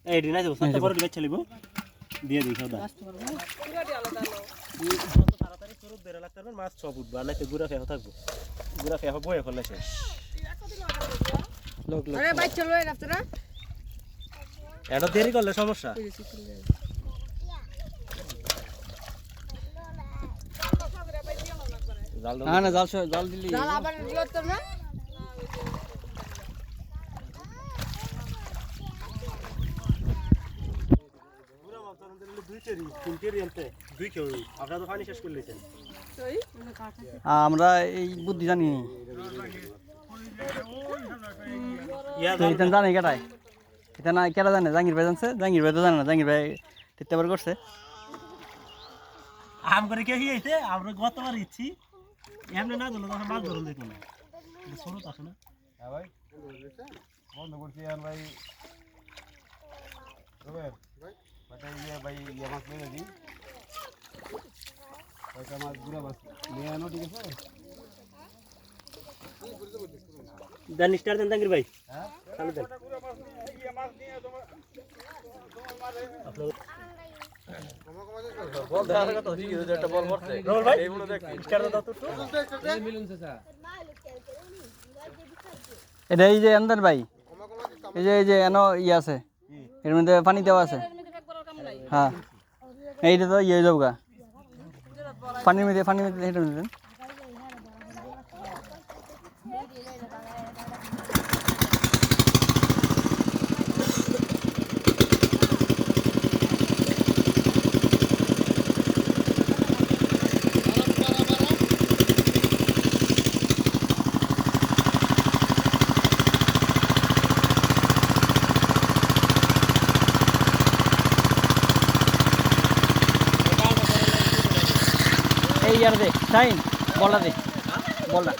এই ডিনা যাবো সাতটা করে ডিবা চলিব দিয়ে দিই খাওয়া যত তাড়াতাড়ি শুরু ধরে লাগতে পারবেন মাছ সব উঠবে আর নাকি গুড়া খেয়ে থাকবো গুড়া খেয়ে বয়ে ফেলে শেষ লোক লোক আরে ভাই চলো এই রাস্তাটা এটা দেরি করলে সমস্যা না না জাল দিলি জাল আবার দিলো তো না আমরা এই বুদ্ধি জানি তো এটা জানে কেটাই এটা না কেটা জানে জাঙ্গির ভাই জানছে জাঙ্গির ভাই তো জানে না জাঙ্গির ভাই তেত্তাবার করছে আম করে কে হইছে আমরা গতবার ইচ্ছি এমনি না দিল তখন মাছ ধরুন দিত না ছোট আছে না হ্যাঁ ভাই বন্ধ করছি আর ভাই রবের ভাই ইয়ে মাছ নিয়ে দিই কয়টা মাছ গুড়া মাছ নিয়ে আনো ঠিক আছে দেন স্টার দেন তাঙ্গির ভাই হ্যাঁ চালু দেন গুড়া মাছ নিয়ে ইয়ে মাছ নিয়ে তোমার মারে বল দেখা কথা ঠিক আছে একটা বল মারছে রোল ভাই এইগুলো দেখ স্টার দাও তো মিলুন চাচা এটা এই যে আন্দার ভাই এই যে এনো ইয়ে আছে এর মধ্যে পানি দেওয়া আছে হ্যাঁ এইটা তো ইয়ে যাবো গা পানির মধ্যে এটা মধ্যে এই ইয়ার দে শাইন বলটা দে বলটা